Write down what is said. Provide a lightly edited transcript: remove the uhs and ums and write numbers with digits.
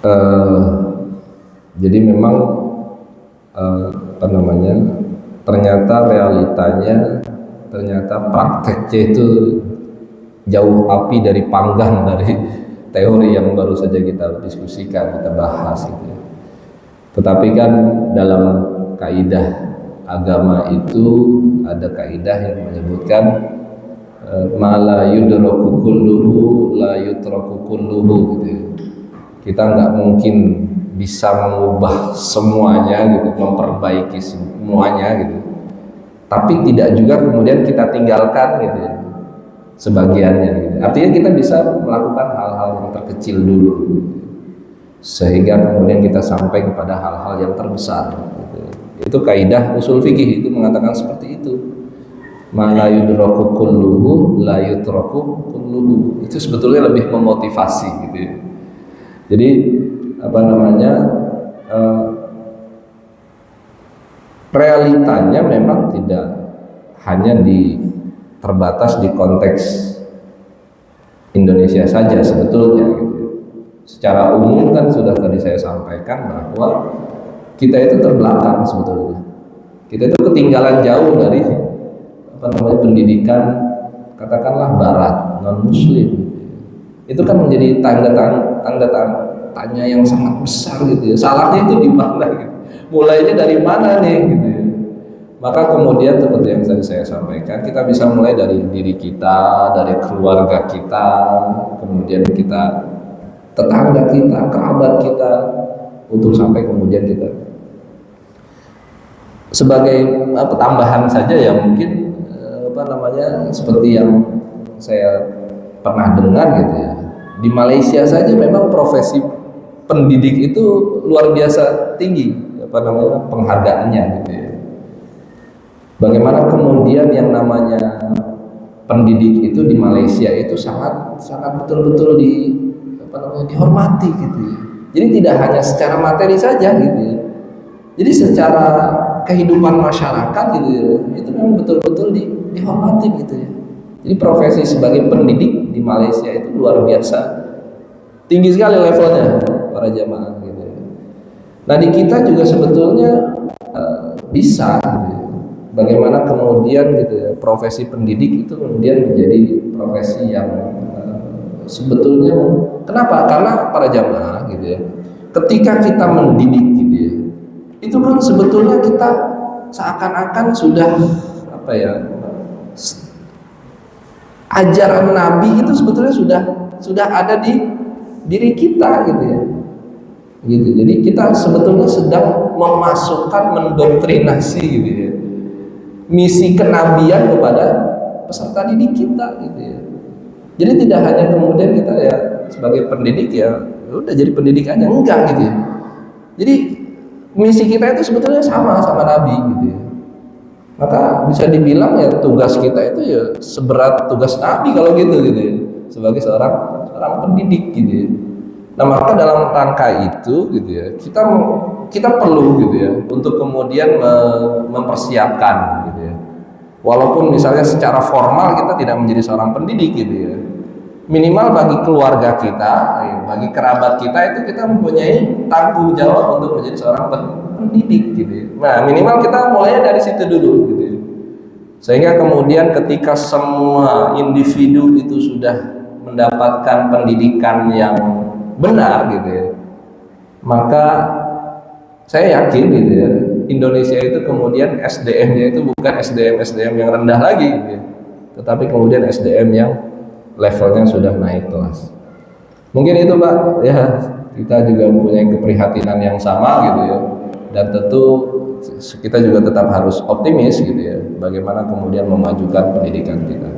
Eh, jadi memang apa namanya, ternyata realitanya, ternyata prakteknya itu jauh api dari panggang dari teori yang baru saja kita diskusikan, kita bahas gitu ya. Tetapi kan dalam kaidah agama itu ada kaidah yang menyebutkan ma la yudraku kulluhu la yutraku kulluhu gitu ya. Kita nggak mungkin bisa mengubah semuanya gitu, memperbaiki semuanya gitu. Tapi tidak juga kemudian kita tinggalkan gitu ya, sebagiannya gitu. Artinya kita bisa melakukan hal-hal yang terkecil dulu gitu, sehingga kemudian kita sampai kepada hal-hal yang terbesar gitu. Itu kaidah usul fikih itu mengatakan seperti itu. Ma la yudraku kulluhu la yutraku kulluhu. Itu sebetulnya lebih memotivasi gitu ya. Jadi apa namanya, realitanya memang tidak hanya terbatas di konteks Indonesia saja sebetulnya gitu. Secara umum kan sudah tadi saya sampaikan bahwa kita itu terbelakang sebetulnya. Kita itu ketinggalan jauh dari apa namanya, pendidikan katakanlah barat, non muslim. Itu kan menjadi tanda tanya yang sangat besar gitu ya. Salahnya itu di mana gitu. Mulainya dari mana nih gitu ya. Maka kemudian seperti yang tadi saya sampaikan, kita bisa mulai dari diri kita, dari keluarga kita, kemudian kita tetangga kita, kerabat kita, untuk sampai kemudian kita sebagai tambahan saja ya, mungkin apa namanya, seperti yang saya pernah dengar gitu ya, di Malaysia saja memang profesi pendidik itu luar biasa tinggi apa namanya penghargaannya gitu ya. Bagaimana kemudian yang namanya pendidik itu di Malaysia itu sangat betul-betul dihormati gitu ya. Jadi tidak hanya secara materi saja gitu ya. Jadi secara kehidupan masyarakat gitu ya, itu memang betul-betul dihormati gitu ya. Jadi profesi sebagai pendidik di Malaysia itu luar biasa tinggi sekali levelnya para jamaah gitu ya. Nah di kita juga sebetulnya bisa gitu ya. Bagaimana kemudian gitu ya, profesi pendidik itu kemudian menjadi profesi yang sebetulnya, kenapa? Karena para jamaah gitu ya, ketika kita mendidik gitu ya, itu kan sebetulnya kita seakan-akan sudah apa ya, ajaran Nabi itu sebetulnya sudah ada di diri kita gitu ya. Gitu. Jadi kita sebetulnya sedang memasukkan, mendoktrinasi gitu ya, misi kenabian kepada peserta didik kita gitu ya. Jadi tidak hanya kemudian kita ya sebagai pendidik ya udah jadi pendidik aja, enggak gitu ya. Jadi misi kita itu sebetulnya sama Nabi gitu ya. Maka bisa dibilang ya tugas kita itu ya seberat tugas Nabi kalau gitu ya, sebagai seorang pendidik gitu ya. Nah maka dalam rangka itu gitu ya, kita perlu gitu ya untuk kemudian mempersiapkan gitu ya. Walaupun misalnya secara formal kita tidak menjadi seorang pendidik gitu ya, minimal bagi keluarga kita, bagi kerabat kita itu kita mempunyai tanggung jawab untuk menjadi seorang pendidik gitu ya. Nah minimal kita mulainya dari situ dulu gitu ya. Sehingga kemudian ketika semua individu itu sudah mendapatkan pendidikan yang benar gitu ya, maka saya yakin gitu ya, Indonesia itu kemudian SDM-nya itu bukan SDM yang rendah lagi gitu ya, tetapi kemudian SDM yang levelnya sudah naik kelas. Mungkin itu Pak ya, kita juga mempunyai keprihatinan yang sama gitu ya, dan tentu kita juga tetap harus optimis gitu ya, bagaimana kemudian memajukan pendidikan kita.